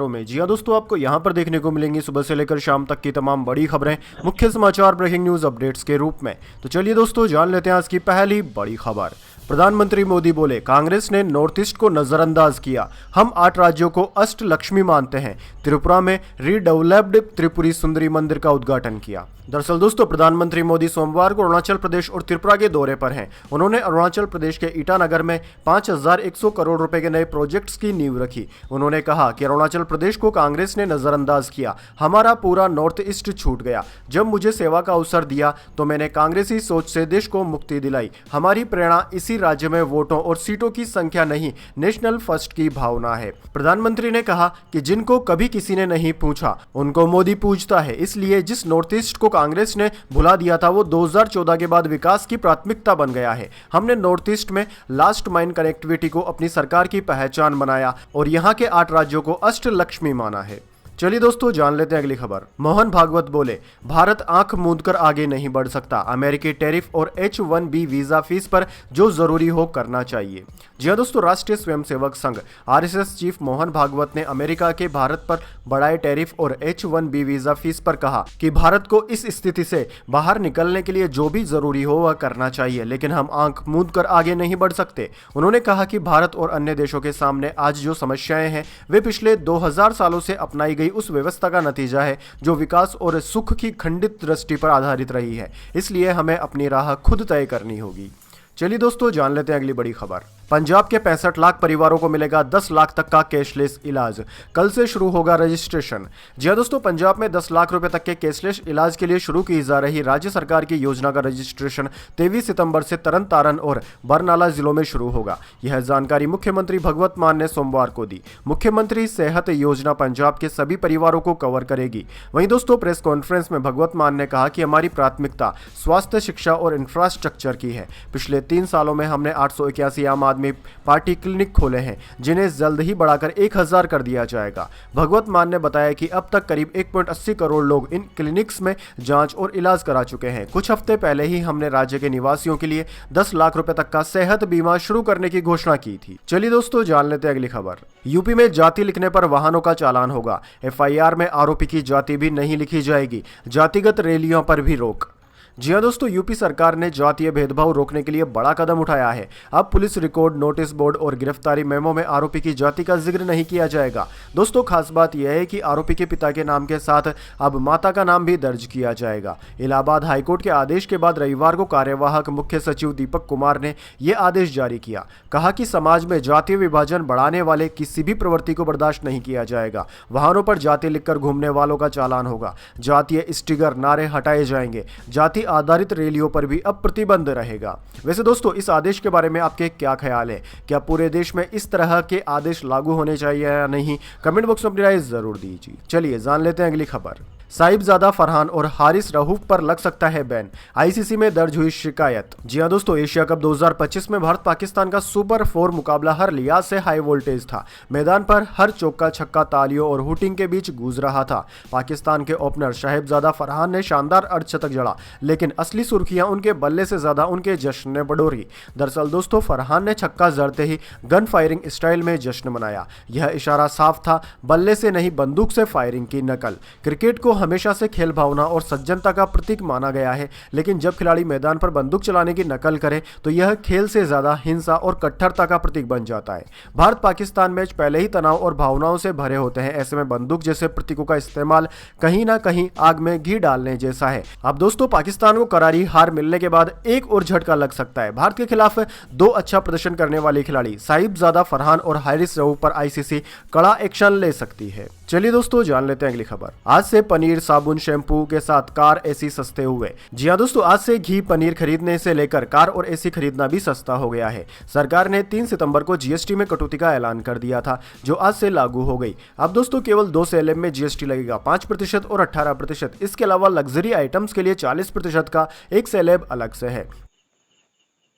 में। जी हाँ दोस्तों, आपको यहाँ पर देखने को मिलेंगी सुबह से लेकर शाम तक की तमाम बड़ी खबरें मुख्य समाचार ब्रेकिंग न्यूज अपडेट्स के रूप में। तो चलिए दोस्तों, जान लेते हैं आज की पहली बड़ी खबर। प्रधानमंत्री मोदी बोले, कांग्रेस ने नॉर्थ ईस्ट को नजरअंदाज किया, हम 8 राज्यों को अष्ट लक्ष्मी मानते हैं। त्रिपुरा में रीडेवलप्ड त्रिपुरी सुंदरी मंदिर का उद्घाटन किया। दरअसल दोस्तों, प्रधानमंत्री मोदी सोमवार को अरुणाचल प्रदेश और त्रिपुरा के दौरे पर हैं। उन्होंने अरुणाचल प्रदेश के ईटानगर में 5100 करोड़ रुपए के नए प्रोजेक्ट्स की नींव रखी। उन्होंने कहा कि अरुणाचल प्रदेश को कांग्रेस ने नजरअंदाज किया, हमारा पूरा नॉर्थ ईस्ट छूट गया। जब मुझे सेवा का अवसर दिया तो मैंने कांग्रेसी सोच से देश को मुक्ति दिलाई। हमारी प्रेरणा इसी राज्य में वोटों और सीटों की संख्या नहीं, नेशनल फर्स्ट की भावना है। प्रधानमंत्री ने कहा कि जिनको कभी किसी ने नहीं पूछा उनको मोदी पूछता है, इसलिए जिस नॉर्थ ईस्ट को कांग्रेस ने भुला दिया था वो 2014 के बाद विकास की प्राथमिकता बन गया है। हमने नॉर्थ ईस्ट में लास्ट माइल कनेक्टिविटी को अपनी सरकार की पहचान बनाया और यहाँ के 8 राज्यों को अष्ट लक्ष्मी माना है। चलिए दोस्तों, जान लेते हैं अगली खबर। मोहन भागवत बोले, भारत आंख मूंदकर आगे नहीं बढ़ सकता, अमेरिकी टैरिफ और H1B वीजा फीस पर जो जरूरी हो करना चाहिए। जी हाँ दोस्तों, राष्ट्रीय स्वयंसेवक संघ RSS चीफ मोहन भागवत ने अमेरिका के भारत पर बढ़ाए टैरिफ और H1B वीजा फीस पर कहा कि भारत को इस स्थिति से बाहर निकलने के लिए जो भी जरूरी हो वह करना चाहिए, लेकिन हम आंख मूंदकर आगे नहीं बढ़ सकते। उन्होंने कहा कि भारत और अन्य देशों के सामने आज जो समस्याएं हैं वे पिछले 2000 सालों से अपनाई गई उस व्यवस्था का नतीजा है जो विकास और सुख की खंडित दृष्टि पर आधारित रही है। इसलिए हमें अपनी राह खुद तय करनी होगी। चलिए दोस्तों, जान लेते हैं अगली बड़ी खबर। पंजाब के 65 लाख परिवारों को मिलेगा 10 लाख तक का कैशलेस इलाज, कल से शुरू होगा रजिस्ट्रेशन। जी हाँ दोस्तों, पंजाब में 10 लाख रुपए तक के कैशलेस इलाज के लिए शुरू की जा रही राज्य सरकार की योजना का रजिस्ट्रेशन 23 सितंबर से तरन तारन और बरनाला जिलों में शुरू होगा। यह जानकारी मुख्यमंत्री भगवत मान ने सोमवार को दी। मुख्यमंत्री सेहत योजना पंजाब के सभी परिवारों को कवर करेगी। वहीं दोस्तों, प्रेस कॉन्फ्रेंस में भगवत मान ने कहा कि हमारी प्राथमिकता स्वास्थ्य, शिक्षा और इंफ्रास्ट्रक्चर की है। पिछले 3 सालों में हमने 881 आम आदमी पार्टी क्लिनिक खोले हैं, जिन्हें जल्द ही बढ़ाकर 1000 कर दिया जाएगा। भगवत मान ने बताया कि अब तक करीब 1.80 करोड़ लोग इन क्लिनिक्स में जांच और इलाज करा चुके हैं। कुछ हफ्ते पहले ही हमने राज्य के निवासियों के लिए 10 लाख रुपए तक का सेहत बीमा शुरू करने की घोषणा की थी। चलिए दोस्तों, जान लेते हैं अगली खबर। यूपी में जाति लिखने पर वाहनों का चालान होगा, FIR में आरोपी की जाति भी नहीं लिखी जाएगी, जातिगत रैलियों पर भी रोक। जी हाँ दोस्तों, यूपी सरकार ने जातीय भेदभाव रोकने के लिए बड़ा कदम उठाया है। अब पुलिस रिकॉर्ड, नोटिस बोर्ड और गिरफ्तारी मेमो में आरोपी की जाति का जिक्र नहीं किया जाएगा। दोस्तों, खास बात यह है कि आरोपी के पिता के नाम के साथ अब माता का नाम भी दर्ज किया जाएगा। इलाहाबाद हाईकोर्ट के आदेश के बाद रविवार को कार्यवाहक मुख्य सचिव दीपक कुमार ने यह आदेश जारी किया। कहा कि समाज में जातीय विभाजन बढ़ाने वाले किसी भी प्रवृत्ति को बर्दाश्त नहीं किया जाएगा। वाहनों पर जाति लिखकर घूमने वालों का चालान होगा, जातीय स्टिकर, नारे हटाए जाएंगे, जाति आधारित रैलियों पर भी अब प्रतिबंध रहेगा। वैसे दोस्तों, इस आदेश के बारे में आपके क्या ख्याल है? क्या पूरे देश में इस तरह के आदेश लागू होने चाहिए या नहीं? कमेंट बॉक्स में अपनी राय जरूर दीजिए। चलिए, जान लेते हैं अगली खबर। साहिबजादा फरहान और हारिस रऊफ पर लग सकता है बैन, ICC में दर्ज हुई शिकायत। जी हाँ दोस्तों, एशिया कप 2025 में भारत पाकिस्तान का सुपर 4 मुकाबला हर लिहाज से हाई वोल्टेज था। मैदान पर हर चौका छक्का तालियों और हुटिंग के बीच गूंज रहा था। पाकिस्तान के ओपनर साहिबजादा फरहान ने शानदार अर्धशतक जड़ा, लेकिन असली सुर्खियां उनके बल्ले से ज्यादा उनके जश्न ने बटोरी। दरअसल दोस्तों, फरहान ने छक्का जड़ते ही गन फायरिंग स्टाइल में जश्न मनाया। यह इशारा साफ था, बल्ले से नहीं बंदूक से फायरिंग की नकल। क्रिकेट को हमेशा से खेल भावना और सज्जनता का प्रतीक माना गया है, लेकिन जब खिलाड़ी मैदान पर बंदूक चलाने की नकल करे तो यह खेल से ज्यादा हिंसा और कट्टरता का प्रतीक बन जाता है। भारत पाकिस्तान मैच पहले ही तनाव और भावनाओं से भरे होते हैं। ऐसे में बंदूक जैसे प्रतीकों का इस्तेमाल कहीं ना कहीं आग में घी डालने जैसा है। अब दोस्तों, पाकिस्तान को करारी हार मिलने के बाद एक और झटका लग सकता है। भारत के खिलाफ 2 अच्छा प्रदर्शन करने वाले खिलाड़ी साहिबजादा फरहान और हारिस रऊफ पर ICC कड़ा एक्शन ले सकती है। चलिए दोस्तों, जान लेते हैं अगली खबर। आज से पनीर, साबुन, शैम्पू के साथ कार, AC सस्ते हुए। जी हाँ दोस्तों, आज से घी, पनीर खरीदने से लेकर कार और AC खरीदना भी सस्ता हो गया है। सरकार ने 3 सितंबर को GST में कटौती का ऐलान कर दिया था, जो आज से लागू हो गई। अब दोस्तों, केवल 2 सेलेब में GST लगेगा, 5% और 18%। इसके अलावा लग्जरी आइटम्स के लिए 40% का एक सेलेब अलग से है।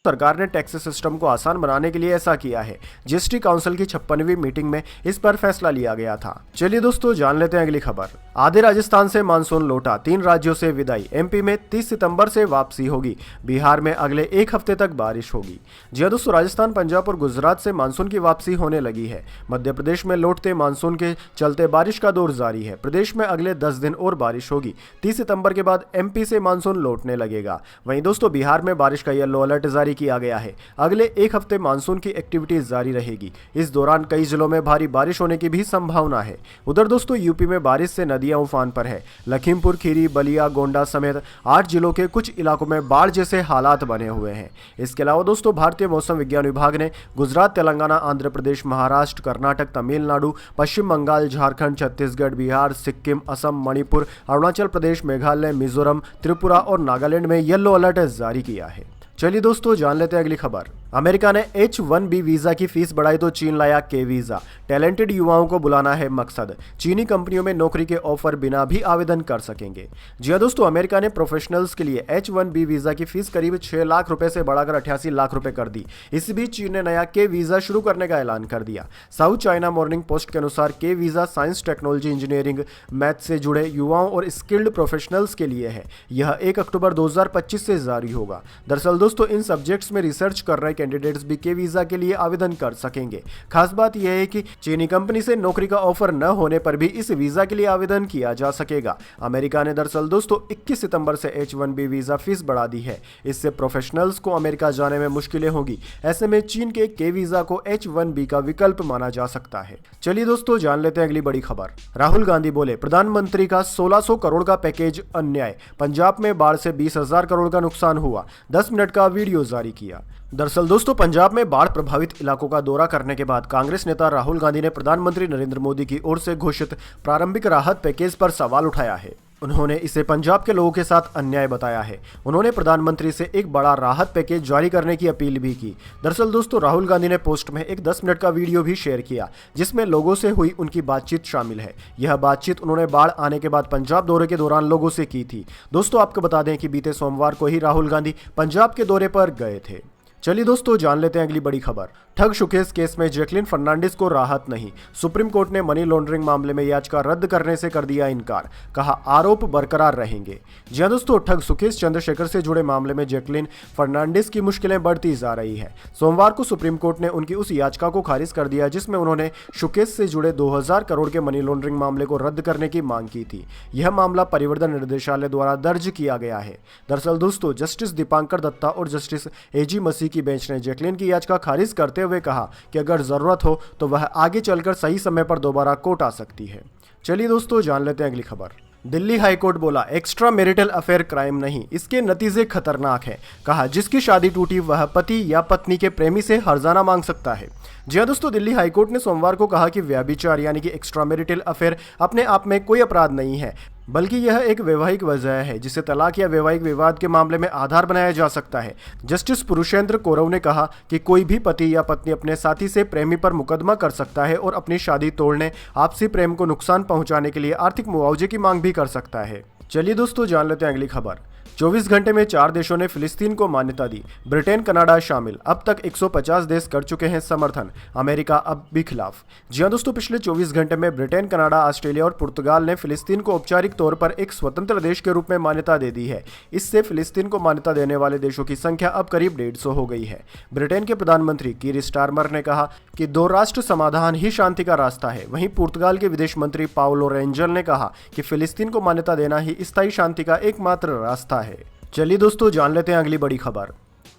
सरकार ने टैक्स सिस्टम को आसान बनाने के लिए ऐसा किया है। जीएसटी काउंसिल की 56वीं मीटिंग में इस पर फैसला लिया गया था। चलिए दोस्तों जान लेते हैं अगली खबर। आधे राजस्थान से मानसून लौटा, 3 राज्यों से विदाई। एमपी में 30 सितंबर से वापसी होगी। बिहार में अगले 1 हफ्ते तक बारिश होगी। जी हां दोस्तों, राजस्थान, पंजाब और गुजरात से मानसून की वापसी होने लगी है। मध्य प्रदेश में लौटते मानसून के चलते बारिश का दौर जारी है। प्रदेश में अगले 10 दिन और बारिश होगी। 30 सितंबर के बाद एमपी से मानसून लौटने लगेगा। वहीं दोस्तों बिहार में बारिश का येलो अलर्ट जारी किया गया है। अगले 1 हफ्ते मानसून की एक्टिविटीज जारी रहेगी। इस दौरान कई जिलों में भारी बारिश होने की भी संभावना है। उधर दोस्तों यूपी में बारिश से नदियां उफान पर है। लखीमपुर खीरी, बलिया, गोंडा समेत 8 जिलों के कुछ इलाकों में बाढ़ जैसे हालात बने हुए हैं। इसके अलावा दोस्तों भारतीय मौसम विज्ञान विभाग ने गुजरात, तेलंगाना, आंध्र प्रदेश, महाराष्ट्र, कर्नाटक, तमिलनाडु, पश्चिम बंगाल, झारखंड, छत्तीसगढ़, बिहार, सिक्किम, असम, मणिपुर, अरुणाचल प्रदेश, मेघालय, मिजोरम, त्रिपुरा और नागालैंड में येलो अलर्ट जारी किया है। चलिए दोस्तों जान लेते हैं अगली खबर। अमेरिका ने H-1B वीजा की फीस बढ़ाई तो चीन लाया के वीजा। टैलेंटेड युवाओं को बुलाना है मकसद। चीनी कंपनियों में नौकरी के ऑफर बिना भी आवेदन कर सकेंगे। जी हां दोस्तों, अमेरिका ने प्रोफेशनल्स के लिए H-1B वीजा की फीस करीब 6 लाख रुपए से बढ़ाकर 88 लाख रुपए कर दी। इस बीच चीन ने नया के वीजा शुरू करने का ऐलान कर दिया। साउथ चाइना मॉर्निंग पोस्ट के अनुसार के visa science, technology, engineering, math से जुड़े युवाओं और स्किल्ड प्रोफेशनल्स के लिए है। यह 1 अक्टूबर 2025 से जारी होगा। दरअसल दोस्तों इन सब्जेक्ट्स में रिसर्च कर रहे कैंडिडेट्स भी के वीजा के लिए आवेदन कर सकेंगे। खास बात यह है कि चीनी कंपनी से नौकरी का ऑफर न होने पर भी इस वीजा के लिए आवेदन किया जा सकेगा। अमेरिका ने दरअसल दोस्तों 21 सितंबर से H-1B वीजा फीस बढ़ा दी है। इससे प्रोफेशनल्स को अमेरिका जाने में मुश्किलें होगी। ऐसे में चीन के वीजा को H-1B का विकल्प माना जा सकता है। चलिए दोस्तों जान लेते हैं अगली बड़ी खबर। राहुल गांधी बोले प्रधानमंत्री का 1600 करोड़ का पैकेज अन्याय। पंजाब में बाढ़ से 20,000 करोड़ का नुकसान हुआ। 10 मिनट का वीडियो जारी किया। दरअसल दोस्तों पंजाब में बाढ़ प्रभावित इलाकों का दौरा करने के बाद कांग्रेस नेता राहुल गांधी ने प्रधानमंत्री नरेंद्र मोदी की ओर से घोषित प्रारंभिक राहत पैकेज पर सवाल उठाया है। उन्होंने इसे पंजाब के लोगों के साथ अन्याय बताया है। उन्होंने प्रधानमंत्री से एक बड़ा राहत पैकेज जारी करने की अपील भी की। दरअसल दोस्तों राहुल गांधी ने पोस्ट में एक 10 मिनट का वीडियो भी शेयर किया जिसमें लोगों से हुई उनकी बातचीत शामिल है। यह बातचीत उन्होंने बाढ़ आने के बाद पंजाब दौरे के दौरान लोगों से की थी। दोस्तों आपको बता दें कि बीते सोमवार को ही राहुल गांधी पंजाब के दौरे पर गए थे। चलिए दोस्तों जान लेते हैं अगली बड़ी खबर। ठग शुकेश केस में जैकलिन फर्नांडिस को राहत नहीं। सुप्रीम कोर्ट ने मनी लॉन्ड्रिंग मामले में याचिका रद्द करने से कर दिया इनकार। कहा आरोप बरकरार रहेंगे। जी हां दोस्तों, ठग सुकेश चंद्रशेखर से जुड़े मामले में जैकलिन फर्नांडिस की मुश्किलें बढ़ती जा रही है। सोमवार को सुप्रीम कोर्ट ने उनकी उस याचिका को खारिज कर दिया जिसमें उन्होंने शुकेश से जुड़े 2000 करोड़ के मनी लॉन्ड्रिंग मामले को रद्द करने की मांग की थी। यह मामला परिवर्तन निर्देशालय द्वारा दर्ज किया गया है। दरअसल दोस्तों जस्टिस दीपांकर दत्ता और जस्टिस एजी मसीह की बेंच ने जैकलिन की याचिका खारिज करते हुए कहा कि अगर जरूरत हो तो वह आगे चलकर सही समय पर दोबारा कोर्ट आ सकती है। चलिए दोस्तों जान लेते हैं अगली खबर। दिल्ली हाईकोर्ट बोला एक्स्ट्रा मैरिटल अफेयर क्राइम नहीं, इसके नतीजे खतरनाक हैं। कहा जिसकी शादी टूटी वह पति या पत्नी के प्रेमी से हर्जाना मांग सकता है। जी हां दोस्तों, दिल्ली हाईकोर्ट ने सोमवार को कहा कि व्यभिचार यानी कि एक्स्ट्रा मैरिटल अफेयर अपने आप में कोई अपराध नहीं है, बल्कि यह एक वैवाहिक वजह है जिसे तलाक या वैवाहिक विवाद के मामले में आधार बनाया जा सकता है। जस्टिस पुरुषेंद्र कौरव ने कहा कि कोई भी पति या पत्नी अपने साथी से प्रेमी पर मुकदमा कर सकता है और अपनी शादी तोड़ने, आपसी प्रेम को नुकसान पहुंचाने के लिए आर्थिक मुआवजे की मांग भी कर सकता है। चलिए दोस्तों जान लेते हैं अगली खबर। 24 घंटे में 4 देशों ने फिलिस्तीन को मान्यता दी। ब्रिटेन, कनाडा शामिल। अब तक 150 देश कर चुके हैं समर्थन। अमेरिका अब भी खिलाफ। जी हां दोस्तों, पिछले 24 घंटे में ब्रिटेन, कनाडा, ऑस्ट्रेलिया और पुर्तगाल ने फिलिस्तीन को औपचारिक तौर पर एक स्वतंत्र देश के रूप में मान्यता दे दी है। इससे फिलिस्तीन को मान्यता देने वाले देशों की संख्या अब करीब 150 हो गई है। ब्रिटेन के प्रधानमंत्री कीर स्टारमर ने कहा कि 2 राष्ट्र समाधान ही शांति का रास्ता है। वहीं पुर्तगाल के विदेश मंत्री पाउलो रेंजल ने कहा कि फिलिस्तीन को मान्यता देना ही स्थायी शांति का एकमात्र रास्ता है। चलिए दोस्तों जान लेते हैं अगली बड़ी खबर।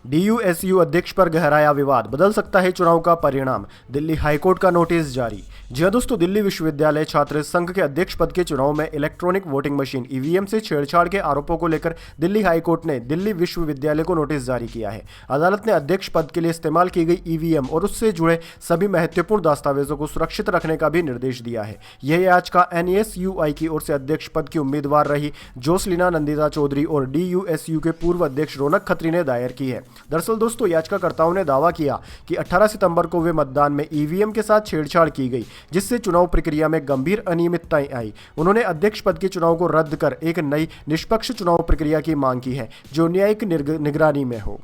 DUSU अध्यक्ष पर गहराया विवाद, बदल सकता है चुनाव का परिणाम। दिल्ली हाईकोर्ट का नोटिस जारी। जी हां दोस्तों, दिल्ली विश्वविद्यालय छात्र संघ के अध्यक्ष पद के चुनाव में इलेक्ट्रॉनिक वोटिंग मशीन EVM से छेड़छाड़ के आरोपों को लेकर दिल्ली हाईकोर्ट ने दिल्ली विश्वविद्यालय को नोटिस जारी किया है। अदालत ने अध्यक्ष पद के लिए इस्तेमाल की गई EVM और उससे जुड़े सभी महत्वपूर्ण दस्तावेजों को सुरक्षित रखने का भी निर्देश दिया है। यह याचिका NSUI की ओर से अध्यक्ष पद की उम्मीदवार रही जोसलीना नंदिता चौधरी और DUSU के पूर्व अध्यक्ष रौनक खत्री ने दायर की है। दरअसल दोस्तों याचिकाकर्ताओं ने दावा किया कि 18 सितंबर को वे मतदान में EVM के साथ छेड़छाड़ की गई जिससे चुनाव प्रक्रिया में गंभीर अनियमितताएं आई। उन्होंने अध्यक्ष पद के चुनाव को रद्द कर एक नई निष्पक्ष चुनाव प्रक्रिया की मांग की है जो न्यायिक निगरानी में हो।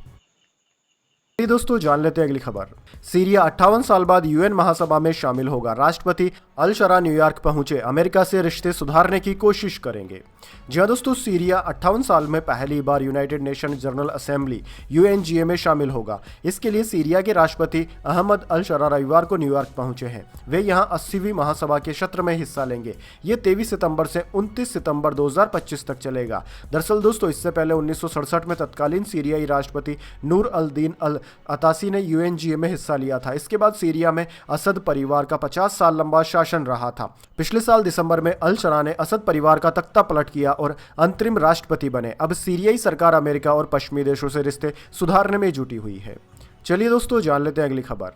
चलिए दोस्तों जान लेते हैं अगली खबर। सीरिया 58 साल बाद यूएन महासभा में शामिल होगा। राष्ट्रपति अल शरा न्यूयॉर्क पहुंचे, अमेरिका से रिश्ते सुधारने की कोशिश करेंगे। जी हाँ दोस्तों, सीरिया 58 साल में पहली बार United Nation General Assembly UNGA में शामिल होगा। इसके लिए सीरिया के राष्ट्रपति अहमद अल शरा रविवार को न्यूयॉर्क पहुंचे हैं। वे यहां 80वीं महासभा के सत्र में हिस्सा लेंगे। ये 23 सितंबर से 29 सितंबर 2025 तक चलेगा। दरअसल दोस्तों, इससे पहले 1967 में तत्कालीन सीरियाई राष्ट्रपति नूर अल दीन अल अतासी ने यूएनजीए में हिस्सा लिया था। इसके बाद सीरिया में असद परिवार का 50 साल लंबा शासन रहा था। पिछले साल दिसंबर में अल शरा ने असद परिवार का तख्ता पलट किया और अंतरिम राष्ट्रपति बने। अब सीरियाई सरकार अमेरिका और पश्चिमी देशों से रिश्ते सुधारने में जुटी हुई है। चलिए दोस्तों जान लेते हैं अगली खबर।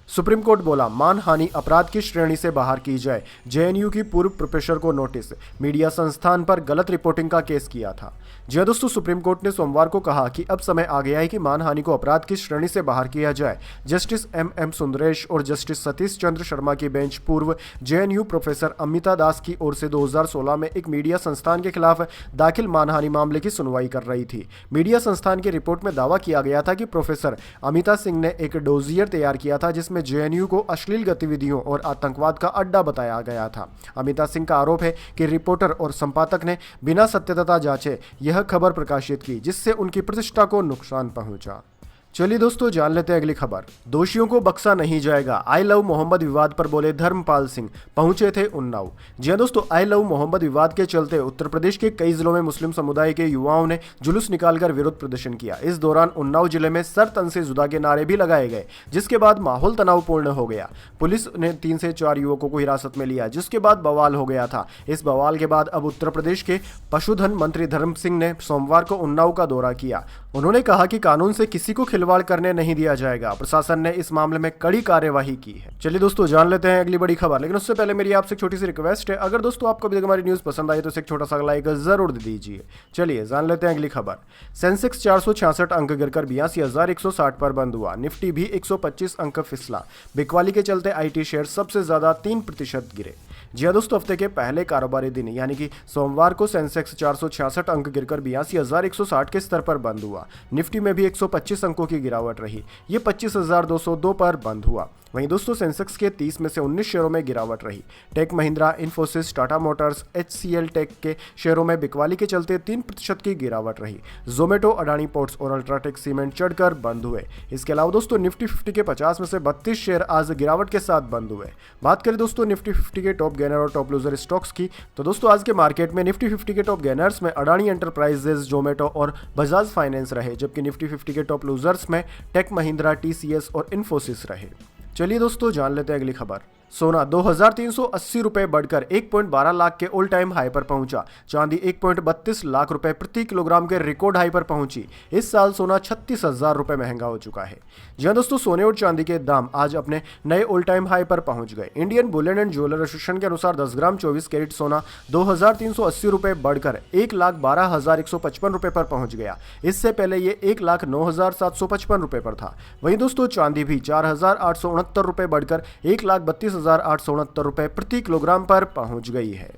सुप्रीम कोर्ट बोला मानहानि अपराध की श्रेणी से बाहर की जाए। जेएनयू की पूर्व प्रोफेसर को नोटिस, मीडिया संस्थान पर गलत रिपोर्टिंग का केस किया था। जी हाँ दोस्तों, सुप्रीम कोर्ट ने सोमवार को कहा कि अब समय आ गया है कि मानहानि को अपराध की श्रेणी से बाहर किया जाए। जस्टिस एम सुंदरेश और जस्टिस सतीश चंद्र शर्मा की बेंच पूर्व जेएनयू प्रोफेसर अमिता दास की ओर से 2016 में एक मीडिया संस्थान के खिलाफ दाखिल मानहानि मामले की सुनवाई कर रही थी। मीडिया संस्थान की रिपोर्ट में दावा किया गया था कि प्रोफेसर अमिता सिंह ने एक डोजियर तैयार किया था जिसमें जेएनयू को अश्लील गतिविधियों और आतंकवाद का अड्डा बताया गया था। अमिता सिंह का आरोप है कि रिपोर्टर और संपादक ने बिना सत्यता जांचे यह खबर प्रकाशित की, जिससे उनकी प्रतिष्ठा को नुकसान पहुंचा। चलिए दोस्तों जान लेते हैं अगली खबर। दोषियों को बख्शा नहीं जाएगा, आई लव मोहम्मद विवाद पर बोले धर्मपाल सिंह, पहुंचे थे उन्नाव। जी हाँ दोस्तों, आई लव मोहम्मद विवाद के चलते उत्तर प्रदेश के कई जिलों में मुस्लिम समुदाय के युवाओं ने जुलूस निकालकर विरोध प्रदर्शन किया। इस दौरान उन्नाव जिले में सर तन से जुदा के नारे भी लगाए गए, जिसके बाद माहौल तनावपूर्ण हो गया। पुलिस ने 3 से 4 युवकों को हिरासत में लिया, जिसके बाद बवाल हो गया था। इस बवाल के बाद अब उत्तर प्रदेश के पशुधन मंत्री धर्म सिंह ने सोमवार को उन्नाव का दौरा किया। उन्होंने कहा कि कानून से किसी को खिलवाड़ करने नहीं दिया जाएगा। प्रशासन ने इस मामले में कड़ी कार्यवाही की है। चलिए दोस्तों जान लेते हैं अगली बड़ी खबर, लेकिन उससे पहले मेरी आपसे एक छोटी सी रिक्वेस्ट है, अगर दोस्तों आपको अभी तक हमारी न्यूज पसंद आई तो इसे एक छोटा सा लाइक जरूर दे दीजिए। चलिए जान लेते हैं अगली खबर। सेंसेक्स 466 अंक गिरकर 82,160 पर बंद हुआ। निफ्टी भी 125 अंक फिसला। बिकवाली के चलते आईटी शेयर सबसे ज्यादा 3% गिरे। जी हाँ दोस्तों, हफ्ते के पहले कारोबारी दिन यानी कि सोमवार को सेंसेक्स 466 अंक गिरकर 82,160 के स्तर पर बंद हुआ। निफ्टी में भी 125 अंकों की गिरावट रही। ये 25,202 पर बंद हुआ। वहीं दोस्तों सेंसेक्स के 30 में से 19 शेयरों में गिरावट रही। Tech Mahindra, Infosys, Tata Motors, HCL Tech के शेयरों में बिकवाली के चलते 3% की गिरावट रही। जोमेटो, अडानी पोर्ट्स और अल्ट्राटेक सीमेंट चढ़कर बंद हुए। इसके अलावा दोस्तों निफ्टी 50 के 50 में से 32 शेयर आज गिरावट के साथ बंद हुए। बात करें दोस्तों निफ्टी 50 के टॉप गेनर और टॉप लूजर स्टॉक्स की, तो दोस्तों आज के मार्केट में निफ्टी 50 के टॉप गेनर्स में अडानी एंटरप्राइजेज, जोमेटो और बजाज फाइनेंस रहे, जबकि निफ्टी 50 के टॉप लूजर्स में टेक महिंद्रा, TCS और इन्फोसिस रहे। चलिए दोस्तों जान लेते हैं अगली खबर। सोना 2,380 रुपए बढ़कर 1.12 लाख के ऑल टाइम हाई पर पहुंचा। चांदी 1.32 लाख रुपए प्रति किलोग्राम के रिकॉर्ड हाई पर पहुंची। इस साल सोना 36,000 रुपए महंगा हो चुका है। जी हाँ दोस्तों, सोने और चांदी के दाम आज अपने नए ऑल टाइम हाई पर पहुंच गए। Indian Boolean and jeweller association के अनुसार 10 ग्राम 24 कैरेट सोना 2,380 रुपए बढ़कर 1,12,155 रुपए पर पहुंच गया। इससे पहले ये 1,09,755 रुपए पर था। वहीं दोस्तों चांदी भी 4,869 रुपए बढ़कर 1,32,869 रुपए प्रति किलोग्राम पर पहुंच गई है।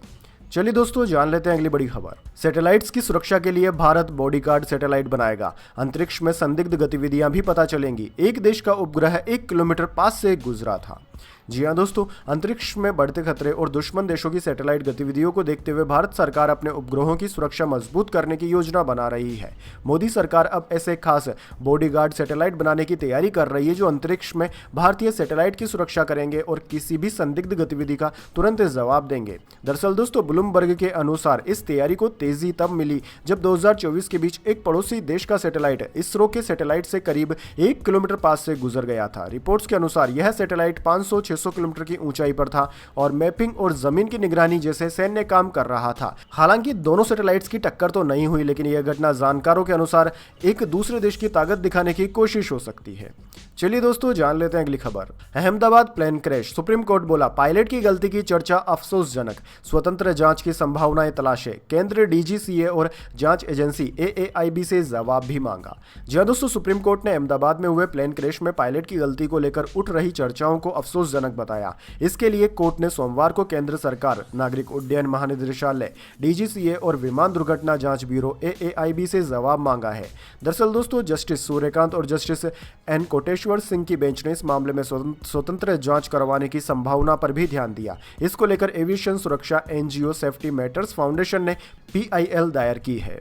चलिए दोस्तों जान लेते हैं अगली बड़ी खबर। सैटेलाइट्स की सुरक्षा के लिए भारत बॉडीगार्ड सैटेलाइट बनाएगा। अंतरिक्ष में संदिग्ध गतिविधियां भी पता चलेंगी। एक देश का उपग्रह 1 किलोमीटर पास से गुजरा था। जी हाँ दोस्तों, अंतरिक्ष में बढ़ते खतरे और दुश्मन देशों की सैटेलाइट गतिविधियों को देखते हुए भारत सरकार अपने उपग्रहों की सुरक्षा मजबूत करने की योजना बना रही है। मोदी सरकार अब ऐसे खास बॉडीगार्ड सैटेलाइट बनाने की तैयारी कर रही है जो अंतरिक्ष में भारतीय सैटेलाइट की सुरक्षा करेंगे और किसी भी संदिग्ध गतिविधि का तुरंत जवाब देंगे। दरअसल दोस्तों ब्लूमबर्ग के अनुसार इस तैयारी को तेजी तब मिली जब 2024 के बीच एक पड़ोसी देश का सैटेलाइट इसरो के सैटेलाइट से करीब 1 किलोमीटर पास से गुजर गया था। रिपोर्ट्स के अनुसार यह सैटेलाइट 500-600 किलोमीटर की ऊंचाई पर था और मैपिंग और जमीन की निगरानी जैसे सैन्य काम कर रहा था। हालांकि दोनों सैटेलाइट्स की टक्कर तो नहीं हुई, लेकिन यह घटना जानकारों के अनुसार एक दूसरे देश की ताकत दिखाने की कोशिश हो सकती है। चलिए दोस्तों जान लेते हैं अगली खबर। Ahmedabad plane crash, Supreme Court बोला पायलट की गलती की चर्चा अफसोसजनक, स्वतंत्र जांच की संभावनाएं तलाशे, केंद्रीय डीजीसीए और जांच एजेंसी एएआईबी से जवाब भी मांगा। जी हां दोस्तों, सुप्रीम कोर्ट ने अहमदाबाद में हुए प्लेन क्रैश में पायलट की गलती को लेकर उठ रही चर्चाओं को अफसोसजनक बताया। इसके लिए कोर्ट ने सोमवार को केंद्र सरकार, नागरिक उड्डयन महानिदेशालय, डीजीसीए और विमान दुर्घटना जांच ब्यूरो एएआईबी से जवाब मांगा है। दरअसल दोस्तों, जस्टिस सूर्यकांत और जस्टिस एन कोटेश्वर सिंह की बेंच ने इस मामले में स्वतंत्र जांच करवाने की संभावना पर भी ध्यान दिया। इसको लेकर एविएशन सुरक्षा एनजीओ सेफ्टी मैटर्स फाउंडेशन ने पीआईएल दायर की है।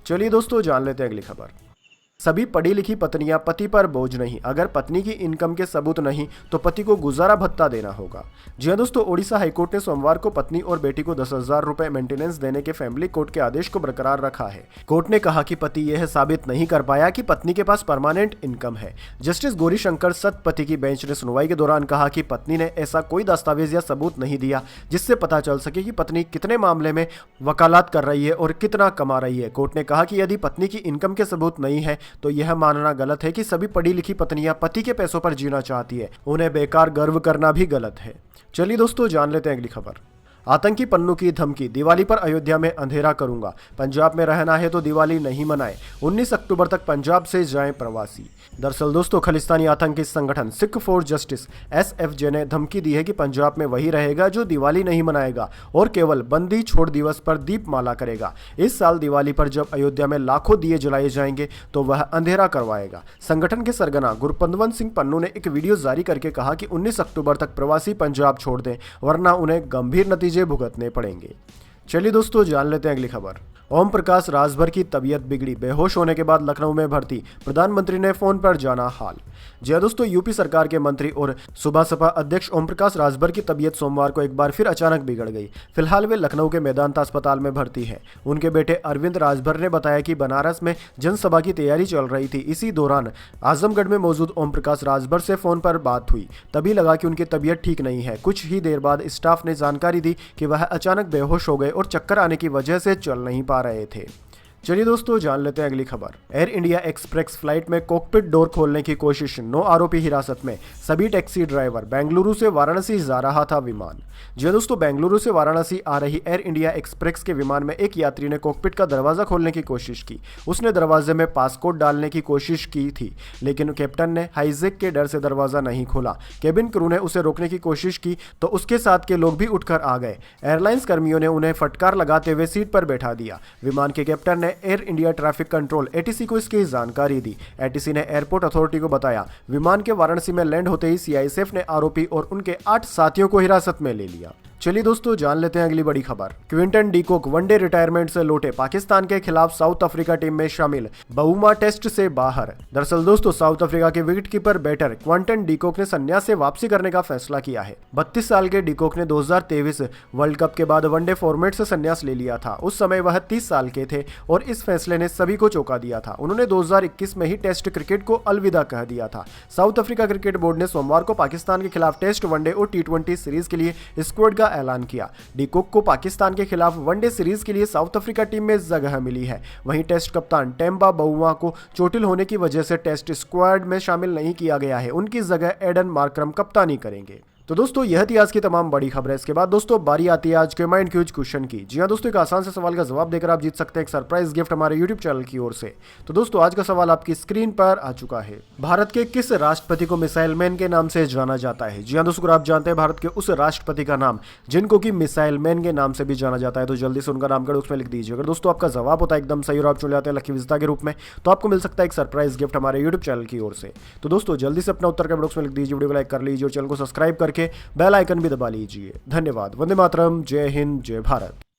चलिए दोस्तों जान लेते हैं अगली खबर। सभी पढ़ी लिखी पत्नियां पति पर बोझ नहीं, अगर पत्नी की इनकम के सबूत नहीं तो पति को गुजारा भत्ता देना होगा। जी हां दोस्तों, ओडिशा हाईकोर्ट ने सोमवार को पत्नी और बेटी को 10,000 रुपए मेंटेनेंस देने के फैमिली कोर्ट के आदेश को बरकरार रखा है। कोर्ट ने कहा कि पति यह साबित नहीं कर पाया कि पत्नी के पास परमानेंट इनकम है। जस्टिस गौरी शंकर सतपथी की बेंच ने सुनवाई के दौरान कहा कि पत्नी ने ऐसा कोई दस्तावेज या सबूत नहीं दिया जिससे पता चल सके कि पत्नी कितने मामले में वकालत कर रही है और कितना कमा रही है। कोर्ट ने कहा कि यदि पत्नी की इनकम के सबूत नहीं है तो यह मानना गलत है कि सभी पढ़ी लिखी पत्नियां पति के पैसों पर जीना चाहती है। उन्हें बेकार गर्व करना भी गलत है। चलिए दोस्तों जान लेते हैं अगली खबर। आतंकी पन्नू की धमकी, दिवाली पर अयोध्या में अंधेरा करूंगा, पंजाब में रहना है तो दिवाली नहीं मनाए, 19 अक्टूबर तक पंजाब से जाएं प्रवासी। दरअसल दोस्तों, खालिस्तानी आतंकी संगठन सिख फॉर जस्टिस एसएफजे ने धमकी दी है कि पंजाब में वही रहेगा जो दिवाली नहीं मनाएगा और केवल बंदी छोड़ दिवस पर दीपमाला करेगा। इस साल दिवाली पर जब अयोध्या में लाखों दिए जलाए जाएंगे तो वह अंधेरा करवाएगा। संगठन के सरगना गुरपतवंत सिंह पन्नू ने एक वीडियो जारी करके कहा कि 19 अक्टूबर तक प्रवासी पंजाब छोड़ दें, वरना उन्हें गंभीर नतीजे भुगतने पड़ेंगे। चलिए दोस्तों जान लेते हैं अगली खबर। ओम प्रकाश राजभर की तबीयत बिगड़ी, बेहोश होने के बाद लखनऊ में भर्ती, प्रधानमंत्री ने फोन पर जाना हाल। जी हां दोस्तों, यूपी सरकार के मंत्री और सुबह सपा अध्यक्ष ओम प्रकाश राजभर की तबीयत सोमवार को एक बार फिर अचानक बिगड़ गई। फिलहाल वे लखनऊ के मेदांता अस्पताल में भर्ती हैं। उनके बेटे अरविंद राजभर ने बताया कि बनारस में जनसभा की तैयारी चल रही थी। इसी दौरान आजमगढ़ में मौजूद ओम प्रकाश राजभर से फोन पर बात हुई, तभी लगा कि उनकी तबीयत ठीक नहीं है। कुछ ही देर बाद स्टाफ ने जानकारी दी कि वह अचानक बेहोश हो गए और चक्कर आने की वजह से चल नहीं पा रहे थे। चलिए दोस्तों जान लेते हैं अगली खबर। एयर इंडिया एक्सप्रेस फ्लाइट में कॉकपिट डोर खोलने की कोशिश, 9 आरोपी हिरासत में, सभी टैक्सी ड्राइवर। बेंगलुरु से वाराणसी जा रहा था विमान। जी हां दोस्तों, बेंगलुरु से वाराणसी आ रही एयर इंडिया एक्सप्रेस के विमान में एक यात्री ने कॉकपिट का दरवाजा खोलने की कोशिश की। उसने दरवाजे में पासकोड डालने की कोशिश की थी, लेकिन कैप्टन ने हाईजैक के डर से दरवाजा नहीं खोला। केबिन क्रू ने उसे रोकने की कोशिश की तो उसके साथ के लोग भी उठकर आ गए। एयरलाइंस कर्मियों ने उन्हें फटकार लगाते हुए सीट पर बैठा दिया। विमान के कैप्टन ने Air India traffic control ATC को इसकी जानकारी दी। एटीसी ने एयरपोर्ट अथॉरिटी को बताया। विमान के वाराणसी में लैंड होते ही सीआईएसएफ ने आरोपी और उनके 8 साथियों को हिरासत में ले लिया। चलिए दोस्तों जान लेते हैं अगली बड़ी खबर। क्विंटन डीकॉक वनडे रिटायरमेंट से लौटे, पाकिस्तान के खिलाफ साउथ अफ्रीका टीम में शामिल, बउमा टेस्ट से बाहर। दरअसल दोस्तों, साउथ अफ्रीका के विकेटकीपर बैटर क्विंटन डीकॉक ने संन्यास से वापसी करने का फैसला किया है। 32 साल के डीकॉक ने 2023 वर्ल्ड कप के बाद वनडे फॉर्मेट से संन्यास ले लिया था। उस समय वह 30 साल के थे और इस फैसले ने सभी को चौंका दिया था। उन्होंने 2021 में ही टेस्ट क्रिकेट को अलविदा कह दिया था। साउथ अफ्रीका क्रिकेट बोर्ड ने सोमवार को पाकिस्तान के खिलाफ टेस्ट, वनडे और टी20 सीरीज के लिए स्क्वाड का ऐलान किया। डीकॉक को पाकिस्तान के खिलाफ वनडे सीरीज के लिए साउथ अफ्रीका टीम में जगह मिली है। वहीं टेस्ट कप्तान टेम्बा बउमा को चोटिल होने की वजह से टेस्ट स्क्वाड में शामिल नहीं किया गया है। उनकी जगह एडन मार्करम कप्तानी करेंगे। तो दोस्तों यह थी आज की तमाम बड़ी खबरें। इसके बाद दोस्तों बारी आती है आज के माइंड क्यूज क्वेश्चन की। जी हां दोस्तों, एक आसान से सवाल का जवाब देकर आप जीत सकते हैं एक सरप्राइज गिफ्ट हमारे यूट्यूब चैनल की ओर से। तो दोस्तों आज का सवाल आपकी स्क्रीन पर आ चुका है। भारत के किस राष्ट्रपति को मिसाइल मैन के नाम से जाना जाता है? जी हां दोस्तों, अगर आप जानते हैं भारत के उस राष्ट्रपति का नाम जिनको कि मिसाइल मैन के नाम से भी जाना जाता है तो जल्दी से उनका नामकरण उसमें लिख दीजिए। अगर दोस्तों आपका जवाब होता है एकदम सही और आप चुन जाते हैं लकी विजेता के रूप में, तो आपको मिल सकता है एक सरप्राइज गिफ्ट हमारे यूट्यूब चैनल की ओर से। तो दोस्तों जल्दी से अपना उत्तर कमेंट बॉक्स में लिख दीजिए, वीडियो को लाइक कर लीजिए और चैनल को सब्सक्राइब करके बेल आइकन भी दबा लीजिए। धन्यवाद। वंदे मातरम। जय हिंद, जय भारत।